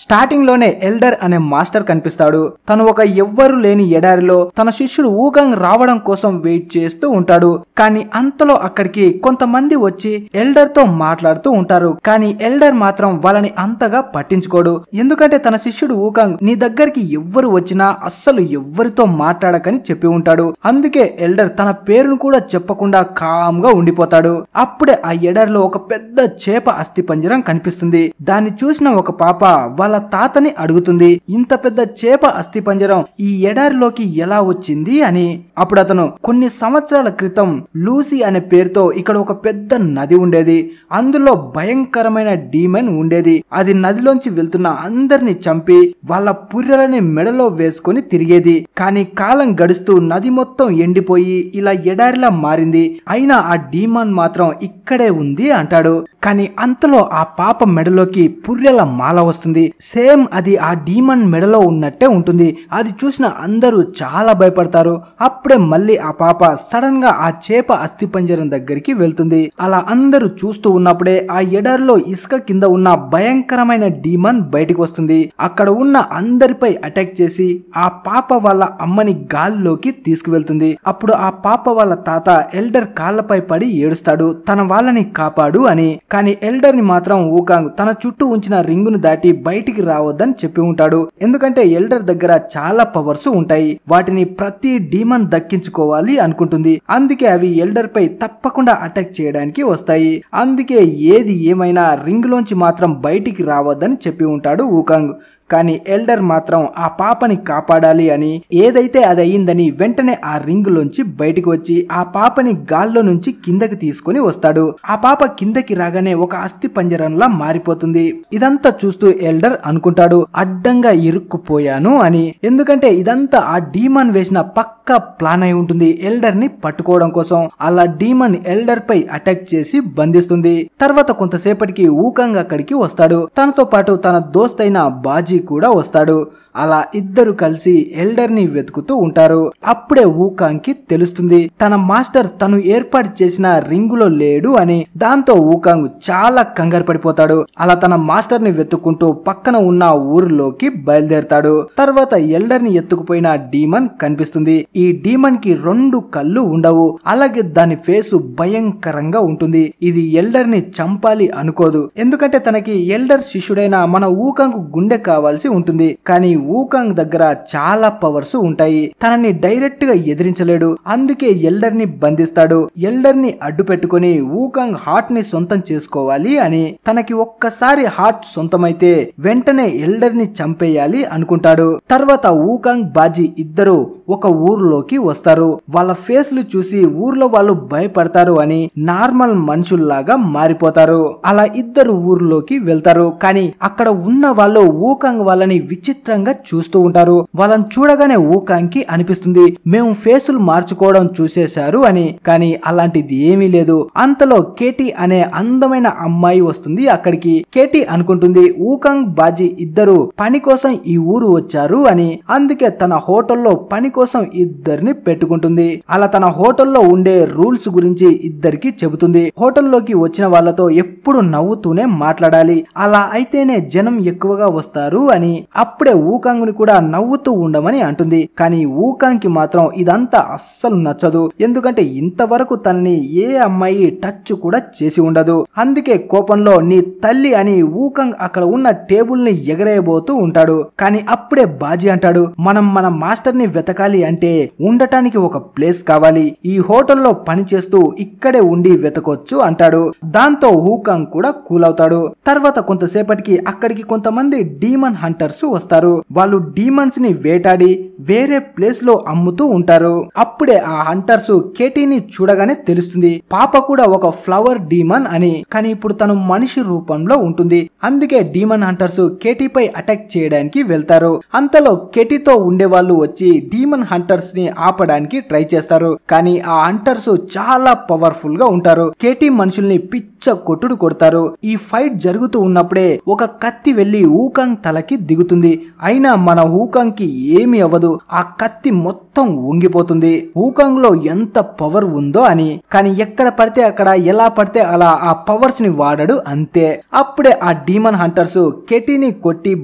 Starting లోనే elder అనే master కనిపిస్తాడు. తను ఒక ఎవ్వరు లేని ఎడారిలో తన శిష్యుడు ఊకాంగ్ రావడం కోసం వెయిట్ చేస్తూ ఉంటాడు. కానీ అంతలో అక్కడికి కొంతమంది వచ్చి ఎల్డర్ తో మాట్లాడుతూ ఉంటారు. కానీ ఎల్డర్ మాత్రం వాళ్ళని అంతగా పట్టించుకోడు. ఎందుకంటే తన శిష్యుడు ఊకాంగ్ నీ దగ్గరికి ఎవ్వరు వచ్చినా అస్సలు ఎవ్వరితో మాట్లాడకని చెప్పి ఉంటాడు. అందుకే ఎల్డర్ తన పేరును కూడా చెప్పకుండా కామ్ గా ఉండిపోతాడు. అప్పుడే ఆ ఎడారిలో ఒక పెద్ద చేప అస్థిపంజరం కనిపిస్తుంది. దాన్ని చూసిన ఒక పాప వాళ్ళ తాతని అడుగుతుంది, ఇంత పెద్ద చేప అస్థిపంజరం ఈ ఎడారిలోకి ఎలా వచ్చింది అని. అప్పుడు అతను, కొన్ని సంవత్సరాల క్రితం లూసీ అనే పేరుతో ఇక్కడ ఒక పెద్ద నది ఉండేది. అందులో భయంకరమైన డీమన్ ఉండేది. అది నదిలోంచి వెళ్తున్న అందరిని చంపి వాళ్ళ పుర్రెలని మెడలో వేసుకొని తిరిగేది. కానీ కాలం గడుస్తూ నది మొత్తం ఎండిపోయి ఇలా ఎడారిలా మారింది. అయినా ఆ డీమన్ మాత్రం ఇక్కడే ఉంది అంటాడు. కానీ అంతలో ఆ పాప మెడలోకి పుర్రెల మాల వస్తుంది. సేమ్ అది ఆ డీమన్ మెడలో ఉన్నట్టే ఉంటుంది. అది చూసిన అందరూ చాలా భయపడతారు. అప్పుడే మళ్ళీ ఆ పాప సడన్ గా ఆ చేప అస్థిపంజరం దగ్గరికి వెళ్తుంది. అలా అందరూ చూస్తూ ఉన్నప్పుడే ఆ ఎడారిలో ఇసుక కింద ఉన్న భయంకరమైన డీమన్ బయటికి వస్తుంది. అక్కడ ఉన్న అందరిపై అటాక్ చేసి ఆ పాప వాళ్ళ అమ్మని గాల్లోకి తీసుకువెళ్తుంది. అప్పుడు ఆ పాప వాళ్ళ తాత ఎల్డర్ కాళ్ళపై పడి ఏడుస్తాడు, తన వాళ్ళని కాపాడు అని. కానీ ఎల్డర్ ని మాత్రం ఊకాంగ్ తన చుట్టూ ఉంచిన రింగును దాటి బయటికి రావద్దని చెప్పి ఉంటాడు. ఎందుకంటే ఎల్డర్ దగ్గర చాలా పవర్స్ ఉంటాయి. వాటిని ప్రతి డీమన్ దక్కించుకోవాలి అనుకుంటుంది. అందుకే అవి ఎల్డర్ పై తప్పకుండా అటాక్ చేయడానికి వస్తాయి. అందుకే ఏది ఏమైనా రింగ్ లోంచి మాత్రం బయటికి రావద్దని చెప్పి ఉంటాడు ఊకాంగ్. కానీ ఎల్డర్ మాత్రం ఆ పాపని కాపాడాలి అని, ఏదైతే అది అయ్యిందని వెంటనే ఆ రింగ్ లోంచి బయటికి వచ్చి ఆ పాపని గాల్లో నుంచి కిందకి తీసుకుని వస్తాడు. ఆ పాప కిందకి రాగానే ఒక అస్థి పంజరంలా మారిపోతుంది. ఇదంతా చూస్తూ ఎల్డర్ అనుకుంటాడు, అడ్డంగా ఇరుక్కుపోయాను అని. ఎందుకంటే ఇదంతా ఆ డీమన్ వేసిన పక్కా ప్లాన్ అయి ఉంటుంది ఎల్డర్ ని పట్టుకోవడం కోసం. అలా డీమన్ ఎల్డర్ పై అటాక్ చేసి బంధిస్తుంది. తర్వాత కొంతసేపటికి ఊకాంగ్ అక్కడికి వస్తాడు. తనతో పాటు తన దోస్తైన బాజీ కూడా వస్తాడు. అలా ఇద్దరు కలిసి ఎల్డర్ ని వెతుకుతూ ఉంటారు. అప్పుడే ఊకాంగ్ కి తెలుస్తుంది తన మాస్టర్ తను ఏర్పాటు చేసిన రింగులో లేడు అని. దాంతో ఊకాంగ్ చాలా కంగారు పడిపోతాడు. అలా తన మాస్టర్ ని వెతుక్కుంటూ పక్కన ఉన్న ఊరిలోకి బయలుదేరతాడు. తర్వాత ఎల్డర్ ని ఎత్తుకుపోయిన డీమన్ కనిపిస్తుంది. ఈ డీమన్ కి 2 కళ్ళు ఉండవు. అలాగే దాని ఫేసు భయంకరంగా ఉంటుంది. ఇది ఎల్డర్ ని చంపాలి అనుకోదు. ఎందుకంటే తనకి ఎల్డర్ శిష్యుడైన మన ఊకాంగ్ గుండె కావాల్సి ఉంటుంది. కానీ ఊకాంగ్ దగ్గర చాలా పవర్స్ ఉంటాయి. తనని డైరెక్ట్ గా ఎదిరించలేడు. అందుకే ఎల్డర్ ని బంధిస్తాడు. ఎల్డర్ ని అడ్డు పెట్టుకుని ఊకాంగ్ హార్ట్ ని సొంతం చేసుకోవాలి అని. తనకి ఒక్కసారి హార్ట్ సొంతమైతే వెంటనే ఎల్డర్ ని చంపేయాలి అనుకుంటాడు. తర్వాత ఊకాంగ్ బాజీ ఇద్దరు ఒక ఊర్లోకి వస్తారు. వాళ్ళ ఫేస్లు చూసి ఊర్లో వాళ్ళు భయపడతారు అని నార్మల్ మనుషుల్లాగా మారిపోతారు. అలా ఇద్దరు ఊర్లోకి వెళ్తారు. కానీ అక్కడ ఉన్న వాళ్ళు ఊకాంగ్ వాళ్ళని విచిత్రంగా చూస్తూ ఉంటారు. వాళ్ళని చూడగానే ఊకాంగ్ కి అనిపిస్తుంది మేము ఫేసులు మార్చుకోవడం చూసేశారు అని. కానీ అలాంటిది ఏమీ లేదు. అంతలో కేటీ అనే అందమైన అమ్మాయి వస్తుంది అక్కడికి. కేటీ అనుకుంటుంది ఊకాంగ్ బాజీ ఇద్దరు పని కోసం ఈ ఊరు వచ్చారు అని. అందుకే తన హోటల్లో పని కోసం ఇద్దరిని పెట్టుకుంటుంది. అలా తన హోటల్లో ఉండే రూల్స్ గురించి ఇద్దరికి చెబుతుంది. హోటల్లోకి వచ్చిన వాళ్ళతో ఎప్పుడు నవ్వుతూనే మాట్లాడాలి, అలా అయితేనే జనం ఎక్కువగా వస్తారు అని. అప్పుడే ఊకాంగ్ ని కూడా నవ్వుతూ ఉండమని అంటుంది. కానీ ఊకాంగ్ కి మాత్రం ఇదంతా అస్సలు నచ్చదు. ఎందుకంటే ఇంతవరకు తనని ఏ అమ్మాయి టచ్ కూడా చేసి ఉండదు. అందుకే కోపంలో నీ తల్లి అని ఊకాంగ్ అక్కడ ఉన్న టేబుల్ ని ఎగరేయబోతూ ఉంటాడు. కానీ అప్పుడే బాజీ అంటాడు మనం మన మాస్టర్ ని వెతకాలి అంటే ఉండటానికి ఒక ప్లేస్ కావాలి. ఈ హోటల్లో పని చేస్తూ ఇక్కడే ఉండి వెతకొచ్చు అంటాడు. దాంతో ఊకాంగ్ కూడా కూల్ అవుతాడు. తర్వాత కొంతసేపటికి అక్కడికి కొంతమంది డీమన్ హంటర్స్ వస్తారు. వాళ్ళు డీమన్స్ ని వేటాడి వేరే ప్లేస్ లో అమ్ముతూ ఉంటారు. అప్పుడే ఆ హంటర్స్ కేటీని చూడగానే తెలుస్తుంది పాప కూడా ఒక ఫ్లవర్ డీమన్ అని. కానీ ఇప్పుడు తను మనిషి రూపంలో ఉంటుంది. అందుకే డీమన్ హంటర్స్ కేటీపై అటాక్ చేయడానికి వెళ్తారు. అంతలో కేటీతో ఉండే వాళ్ళు వచ్చి డీమన్ డీమన్ హంటర్స్ ని ఆపడానికి ట్రై చేస్తారు. కానీ ఆ హంటర్స్ చాలా పవర్ఫుల్ గా ఉంటారు. కేటీ మనుషుల్ని పిచ్చ కొట్టుడు కొడతారు. ఈ ఫైట్ జరుగుతూ ఉన్నప్పుడే ఒక కత్తి వెళ్లి ఊకాంగ్ తలకి దిగుతుంది. అయినా మన ఊకాంగ్ కి ఏమీ అవ్వదు. ఆ కత్తి మొత్తం వంగిపోతుంది. ఊకాంగ్ లో ఎంత పవర్ ఉందో అని. కానీ ఎక్కడ పడితే అక్కడ ఎలా పడితే అలా ఆ పవర్స్ ని వాడడు అంతే. అప్పుడే ఆ డీమన్ హంటర్స్ కెటీని కొట్టి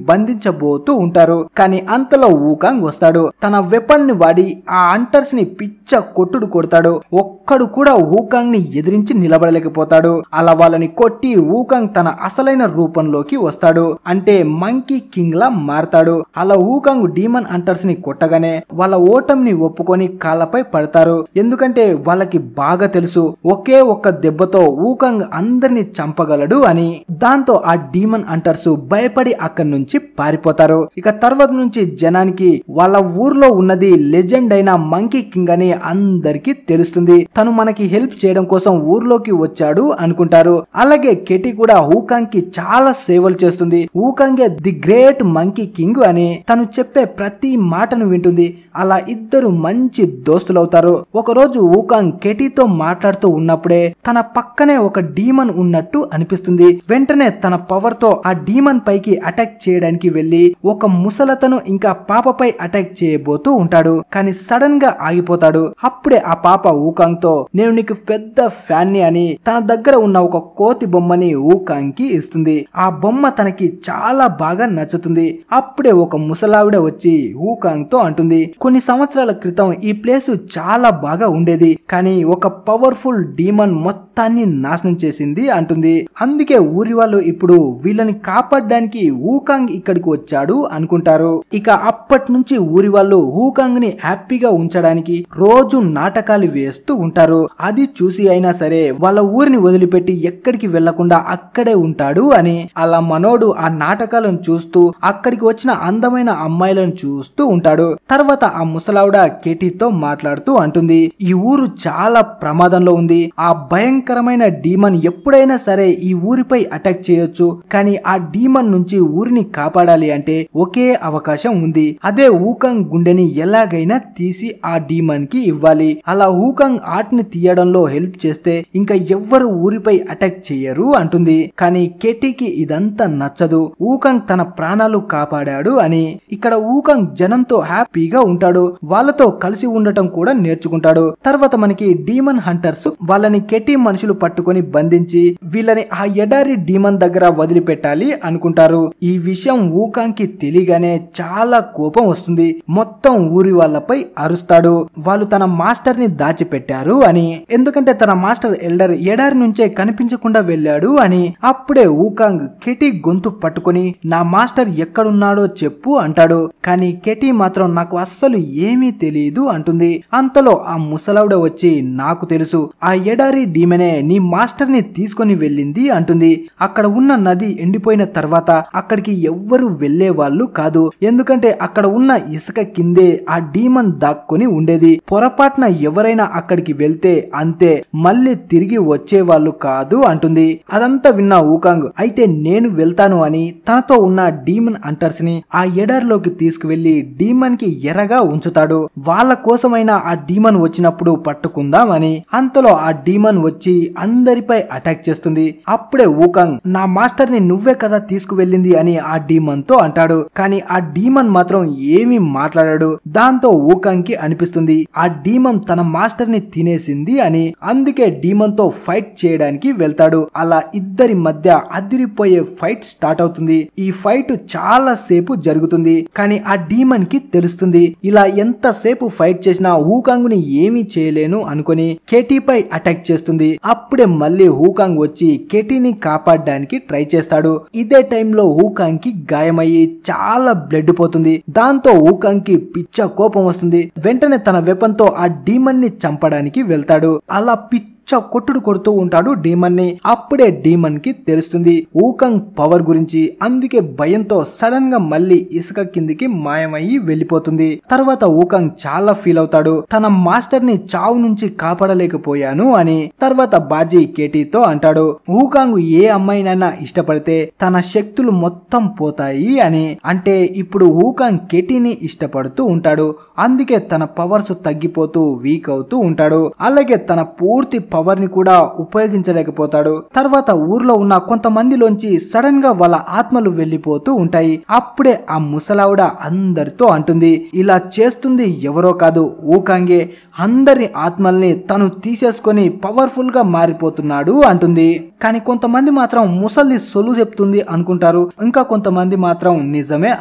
బంధించబోతూ ఉంటారు. కానీ అంతలో ఊకాంగ్ వస్తాడు. తన వెపన్ ని వాడి ఆ హంటర్స్ ని పిచ్చ కొట్టుడు కొడతాడు. ఒక్కడు కూడా ఊకాంగ్ ని ఎదిరించి నిలబడలేకపోతాడు. అలా వాళ్ళని కొట్టి ఊకాంగ్ తన అసలైన రూపంలోకి వస్తాడు. అంటే మంకీ కింగ్ లా మారతాడు. అలా ఊకాంగ్ డీమన్ హంటర్స్ ని కొట్టగానే వాళ్ళ ఓటమిని ఒప్పుకొని కాళ్ళపై పడతారు. ఎందుకంటే వాళ్ళకి బాగా తెలుసు ఒకే ఒక్క దెబ్బతో ఊకాంగ్ అందరిని చంపగలడు అని. దాంతో ఆ డీమన్ హంటర్స్ భయపడి అక్కడి నుంచి పారిపోతారు. ఇక తర్వాత నుంచి జనానికి వాళ్ళ ఊర్లో ఉన్నది లెజెండ్ అయిన మంకీ కింగ్ అని అందరికి తెలుస్తుంది. తను మనకి హెల్ప్ చేయడం కోసం ఊర్లోకి వచ్చాడు అనుకుంటారు. అలాగే కెటీ కూడా ఊకాంగ్ కి చాలా సేవలు చేస్తుంది. ఊకాంగే ది గ్రేట్ మంకీ కింగ్ అని తను చెప్పే ప్రతి మాటను వింటుంది. అలా ఇద్దరు మంచి దోస్తులవుతారు. ఒకరోజు ఊకాంగ్ కెటీతో మాట్లాడుతూ ఉన్నప్పుడే తన పక్కనే ఒక డీమన్ ఉన్నట్టు అనిపిస్తుంది. వెంటనే తన పవర్ తో ఆ డీమన్ పైకి అటాక్ చేయడానికి వెళ్లి ఒక ముసలతను ఇంకా పాపపై అటాక్ చేయబోతూ ఉంటాడు. కానీ సడన్ గా ఆగిపోతాడు. అప్పుడే ఆ పాప ఊకాంగ్ తో నేను నీకు పెద్ద ఫ్యాన్ ని అని తన దగ్గర ఉన్న ఒక కోతి బొమ్మని ఊకాంగ్ కి ఇస్తుంది. ఆ బొమ్మ తనకి చాలా బాగా నచ్చుతుంది. అప్పుడే ఒక ముసలావిడ వచ్చి ఊకాంగ్ తో అంటుంది, కొన్ని సంవత్సరాల క్రితం ఈ ప్లేస్ చాలా బాగా ఉండేది. కానీ ఒక పవర్ఫుల్ డీమన్ మొత్తాన్ని నాశనం చేసింది అంటుంది. అందుకే ఊరి వాళ్ళు ఇప్పుడు వీళ్ళని కాపాడడానికి ఊకాంగ్ ఇక్కడికి వచ్చాడు అనుకుంటారు. ఇక అప్పటి నుంచి ఊరి వాళ్ళు ఊకాంగ్ ని హ్యాపీగా ఉంచడానికి రోజు నాటకాలు వేస్తూ ఉంటారు. అది చూసి అయినా సరే వాళ్ళ ఊరిని వదిలిపెట్టి ఎక్కడికి వెళ్లకుండా అక్కడే ఉంటాడు అని. అలా మనోడు ఆ నాటకాలను చూస్తూ అక్కడికి వచ్చిన అందమైన అమ్మాయిలను చూస్తూ ఉంటాడు. తర్వాత ఆ ముసలావిడ కేటీతో మాట్లాడుతూ అంటుంది, ఈ ఊరు చాలా ప్రమాదంలో ఉంది. ఆ భయంకరమైన డీమన్ ఎప్పుడైనా సరే ఈ ఊరిపై అటాక్ చేయొచ్చు. కానీ ఆ డీమన్ నుంచి ఊరిని కాపాడాలి అంటే ఒకే అవకాశం ఉంది. అదే ఊకాంగ్ గుండెని ఎలాగైనా తీసి ఆ డీమన్ కి ఇవ్వాలి. అలా ఊకాంగ్ ఆర్ట్ ని తీయడంలో హెల్ప్ చేస్తే ఇంకా ఎవ్వరు ఊరిపై అటాక్ చెయ్యరు అంటుంది. కానీ కెటీకి ఇదంతా నచ్చదు. ఊకాంగ్ తన ప్రాణాలు కాపాడాడు అని. ఇక్కడ ఊకాంగ్ జనంతో హ్యాపీగా ఉంటాడు. వాళ్ళతో కలిసి ఉండటం కూడా నేర్చుకుంటాడు. తర్వాత మనకి డీమన్ హంటర్స్ వాళ్ళని కెటీ మనుషులు పట్టుకొని బంధించి వీళ్ళని ఆ ఎడారి డీమన్ దగ్గర వదిలిపెట్టాలి అనుకుంటారు. ఈ విషయం ఊకాంగ్ కి తెలియగానే చాలా కోపం వస్తుంది. మొత్తం ఊరి వాళ్ళపై అరుస్తాడు. వాళ్ళు తన మాస్టర్ ని దాచిపెట్టారు అని. ఎందుకంటే తన మాస్టర్ ఎల్డర్ ఎడారి నుంచే కనిపించకుండా వెళ్ళాడు అని. అప్పుడే ఊకాంగ్ కెటీ గొంతు పట్టుకొని నా మాస్టర్ ఎక్కడున్నాడో చెప్పు అంటాడు. కానీ కెటీ మాత్రం నాకు అస్సలు ఏమీ తెలియదు అంటుంది. అంతలో ఆ ముసలావిడ వచ్చి నాకు తెలుసు, ఆ ఎడారి డీమనే నీ మాస్టర్ ని తీసుకొని వెళ్ళింది అంటుంది. అక్కడ ఉన్న నది ఎండిపోయిన తర్వాత అక్కడికి ఎవ్వరు వెళ్లే వాళ్ళు కాదు. ఎందుకంటే అక్కడ ఉన్న ఇసుక కిందే ఆ డీమన్ దాక్కుని ఉండేది. పొరపాటున ఎవరైనా అక్కడికి వెళ్తే అంతే, మళ్ళీ తిరిగి వచ్చేవాళ్ళు కాదు అంటుంది. అదంతా విన్న ఊకాంగ్ అయితే నేను వెళ్తాను అని తనతో ఉన్న డీమన్ హంటర్స్ ని ఆ ఎడారిలోకి తీసుకువెళ్లి డీమన్ కి ఎరగా ఉంచుతాడు. వాళ్ళ కోసమైనా ఆ డీమన్ వచ్చినప్పుడు పట్టుకుందాం అని. అంతలో ఆ డీమన్ వచ్చి అందరిపై అటాక్ చేస్తుంది. అప్పుడే ఊకాంగ్ నా మాస్టర్ ని నువ్వే కదా తీసుకువెళ్ళింది అని ఆ డీమన్ తో అంటాడు. కానీ ఆ డీమన్ మాత్రం ఏమీ మాట్లాడాడు. దాంతో ఊకాంగ్ కి అనిపిస్తుంది ఆ డీమన్ తన మాస్టర్ ని తినేసింది అని. అందుకే డీమన్ తో ఫైట్ చేయడానికి వెళ్తాడు. అలా ఇద్దరి మధ్య అదిరిపోయే ఫైట్ స్టార్ట్ అవుతుంది. ఈ ఫైట్ చాలా సేపు జరుగుతుంది. కానీ ఆ డీమన్ కి తెలుస్తుంది ఇలా ఎంతసేపు ఫైట్ చేసినా ఊకాంగ్ ని ఏమీ చేయలేను అనుకుని కెటీపై అటాక్ చేస్తుంది. అప్పుడే మళ్ళీ ఊకాంగ్ వచ్చి కెటీని కాపాడడానికి ట్రై చేస్తాడు. ఇదే టైంలో ఊకాంగ్ కి గాయమయ్యి చాలా బ్లడ్ పోతుంది. దాంతో ఊకాంగ్ కి పిచ్చ కోపం వస్తుంది. వెంటనే తన వెపన్ తో ఆ డీమన్ ని చంపడానికి వెళ్తాడు. అలా పిచ్చ కొట్టుడు కొడుతూ ఉంటాడు డీమన్ ని. అప్పుడే డీమన్ కి తెలుస్తుంది ఊకాంగ్ పవర్ గురించి. అందుకే భయంతో సడన్ గా మళ్ళీ ఇసుక కిందికి మాయమయ్యి వెళ్ళిపోతుంది. తర్వాత ఊకాంగ్ చాలా ఫీల్ అవుతాడు, తన మాస్టర్ ని చావు నుంచి కాపాడలేకపోయాను అని. తర్వాత బాజీ కేటీతో అంటాడు ఊకాంగ్ ఏ అమ్మాయినైనా ఇష్టపడితే తన శక్తులు మొత్తం పోతాయి అని. అంటే ఇప్పుడు ఊకాంగ్ కేటీని ఇష్టపడుతూ ఉంటాడు, అందుకే తన పవర్స్ తగ్గిపోతూ వీక్ అవుతూ ఉంటాడు. అలాగే తన పూర్తి పవర్ ని కూడా ఉపయోగించలేకపోతాడు. తర్వాత ఊర్లో ఉన్న కొంతమందిలోంచి సడన్ గా వాళ్ళ ఆత్మలు వెళ్లిపోతూ ఉంటాయి. అప్పుడే ఆ ముసలావిడ అందరితో అంటుంది ఇలా చేస్తుంది ఎవరో కాదు ఊకాంగే, అందరి ఆత్మల్ని తను తీసేసుకొని పవర్ఫుల్ గా మారిపోతున్నాడు అంటుంది. కానీ కొంతమంది మాత్రం ముసలి సొలు చెప్తుంది అనుకుంటారు, ఇంకా కొంతమంది మాత్రం నిజమే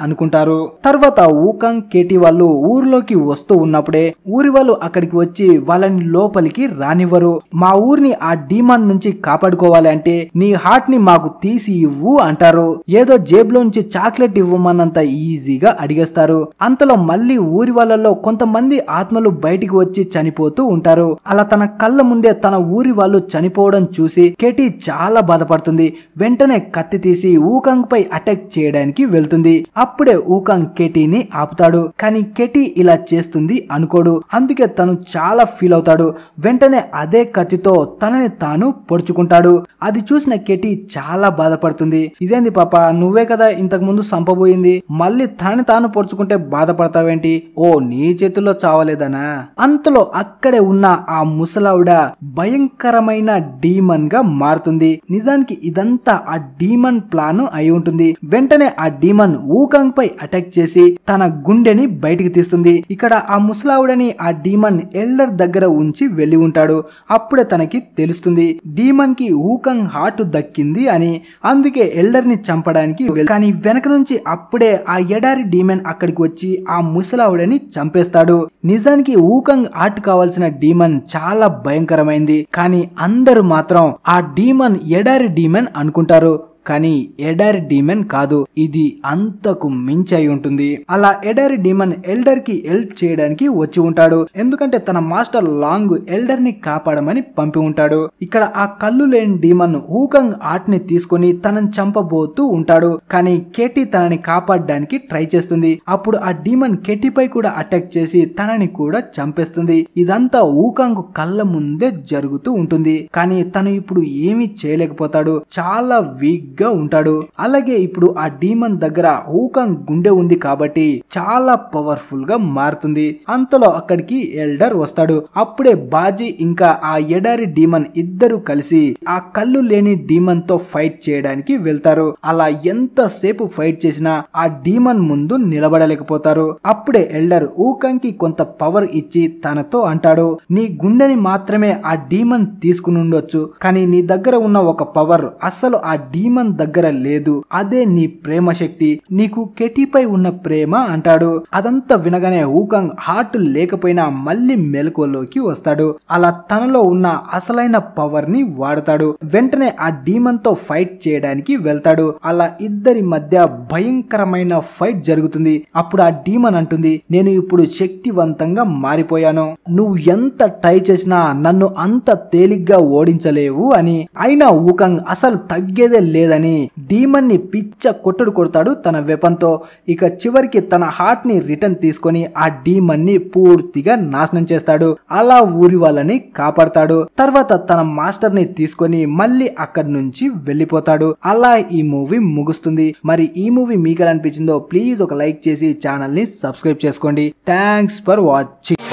అనుకుంటారు. తర్వాత ఊకాంగ్ కేటీ వాళ్ళు ఊర్లోకి వస్తూ ఉన్నప్పుడే ఊరి వాళ్ళు అక్కడికి వచ్చి వాళ్ళని లోపలికి రానివ్వరు. మా ఊరిని ఆ డీమాన్ నుంచి కాపాడుకోవాలి అంటే నీ హార్ట్ ని మాకు తీసి ఇవ్వు అంటారు. ఏదో జేబులోంచి చాక్లెట్ ఇవ్వమన్నంత ఈజీగా అడిగేస్తారు. అంతలో మళ్ళీ ఊరి వాళ్ళలో కొంతమంది ఆత్మలు బయటికి వచ్చి చనిపోతూ ఉంటారు. అలా తన కళ్ళ ముందే తన ఊరి వాళ్ళు చనిపోవడం చూసి కేటీ చాలా బాధపడుతుంది. వెంటనే కత్తి తీసి ఊకాంగ్ పై అటాక్ చేయడానికి వెళ్తుంది. అప్పుడే ఊకాంగ్ కేటీని ఆపుతాడు. కానీ కేటీ ఇలా చేస్తుంది అనుకోడు, అందుకే తను చాలా ఫీల్ అవుతాడు. వెంటనే అదే కత్తితో తనని తాను పొడుచుకుంటాడు. అది చూసిన కేటీ చాలా బాధపడుతుంది. ఇదేంది పాప, నువ్వే కదా ఇంతకు ముందు సంపబోయింది, మళ్ళీ తనని తాను పొడుచుకుంటే బాధపడతావేంటి? ఓ నీ చేతుల్లో చావలేదనా? అంతలో అక్కడే ఉన్న ఆ ముసలావిడ భయంకరమైన డీమన్ గా మారుతుంది. నిజానికి ఇదంతా ఆ డీమన్ ప్లాన్ అయి ఉంటుంది. వెంటనే ఆ డీమన్ ఊకాంగ్ పై అటాక్ చేసి తన గుండెని బయటికి తీస్తుంది. ఇక్కడ ఆ ముసలావిడని ఆ డీమన్ ఎల్డర్ దగ్గర ఉంచి వెళ్లి ఉంటాడు. అప్పుడే తనకి తెలుస్తుంది డీమన్ కి ఊకాంగ్ హార్ట్ దక్కింది అని. అందుకే ఎల్డర్ ని చంపడానికి కానీ వెనక నుంచి అప్పుడే ఆ ఎడారి డీమన్ అక్కడికి వచ్చి ఆ ముసలావిడని చంపేస్తాడు. నిజానికి ఊకాంగ్ హార్ట్ కావాల్సిన డీమన్ చాలా భయంకరమైంది, కానీ అందరూ మాత్రం ఆ డీమన్ ఎడారి డీమన్ అనుకుంటారు. కానీ ఎడారి డీమన్ కాదు, ఇది అంతకు మించి అయి ఉంటుంది. అలా ఎడారి డీమన్ ఎల్డర్ కి హెల్ప్ చేయడానికి వచ్చి ఉంటాడు. ఎందుకంటే తన మాస్టర్ లాంగ్ ఎల్డర్ ని కాపాడమని పంపి ఉంటాడు. ఇక్కడ ఆ కళ్ళు లేని డీమన్ ఊకాంగ్ ఆర్ట్ ని తీసుకుని తనని చంపబోతూ ఉంటాడు. కానీ కేటీ తనని కాపాడడానికి ట్రై చేస్తుంది. అప్పుడు ఆ డీమన్ కేటీపై కూడా అటాక్ చేసి తనని కూడా చంపేస్తుంది. ఇదంతా ఊకాంగ్ కళ్ళ ముందే జరుగుతూ ఉంటుంది. కానీ తను ఇప్పుడు ఏమీ చేయలేకపోతాడు, చాలా వీక్ గా ఉంటాడు. అలాగే ఇప్పుడు ఆ డీమన్ దగ్గర ఊకాంగ్ గుండె ఉంది కాబట్టి చాలా పవర్ఫుల్ గా మారుతుంది. అంతలో అక్కడికి ఎల్డర్ వస్తాడు. అప్పుడే బాజీ ఇంకా ఆ ఎడారి డీమన్ ఇద్దరు కలిసి ఆ కళ్ళు లేని డీమన్ తో ఫైట్ చేయడానికి వెళ్తారు. అలా ఎంతసేపు ఫైట్ చేసినా ఆ డీమన్ ముందు నిలబడలేకపోతారు. అప్పుడే ఎల్డర్ ఊకాంగ్ కి కొంత పవర్ ఇచ్చి తనతో అంటాడు నీ గుండెని మాత్రమే ఆ డీమన్ తీసుకుని ఉండొచ్చు, కానీ నీ దగ్గర ఉన్న ఒక పవర్ అస్సలు ఆ డీమన్ దగ్గర లేదు, అదే నీ ప్రేమ శక్తి, నీకు కెటీపై ఉన్న ప్రేమ అంటాడు. అదంతా వినగానే ఊకాంగ్ హార్ట్ లేకపోయినా మళ్ళీ మెలకువలోకి వస్తాడు. అలా తనలో ఉన్న అసలైన పవర్ ని వాడతాడు. వెంటనే ఆ డీమన్ తో ఫైట్ చేయడానికి వెళ్తాడు. అలా ఇద్దరి మధ్య భయంకరమైన ఫైట్ జరుగుతుంది. అప్పుడు ఆ డీమన్ అంటుంది నేను ఇప్పుడు శక్తివంతంగా మారిపోయాను, నువ్వు ఎంత ట్రై చేసినా నన్ను అంత తేలిగ్గా ఓడించలేవు అని. అయినా ఊకాంగ్ అసలు తగ్గేదే లేదని డీమన్ ని పిచ్చ కొట్టుడు కొడతాడు తన వెపన్ తో. ఇక చివరికి తన హార్ట్ ని రిటర్న్ తీసుకొని ఆ డీమన్ ని పూర్తిగా నాశనం చేస్తాడు. అలా ఊరి వాళ్ళని కాపాడతాడు. తర్వాత తన మాస్టర్ ని తీసుకొని మళ్ళీ అక్కడి నుంచి వెళ్ళిపోతాడు. అలా ఈ మూవీ ముగుస్తుంది. మరి ఈ మూవీ మీకు ఎలా అనిపించిందో ప్లీజ్ ఒక లైక్ చేసి ఛానల్ ని సబ్స్క్రైబ్ చేసుకోండి. Thanks for watching.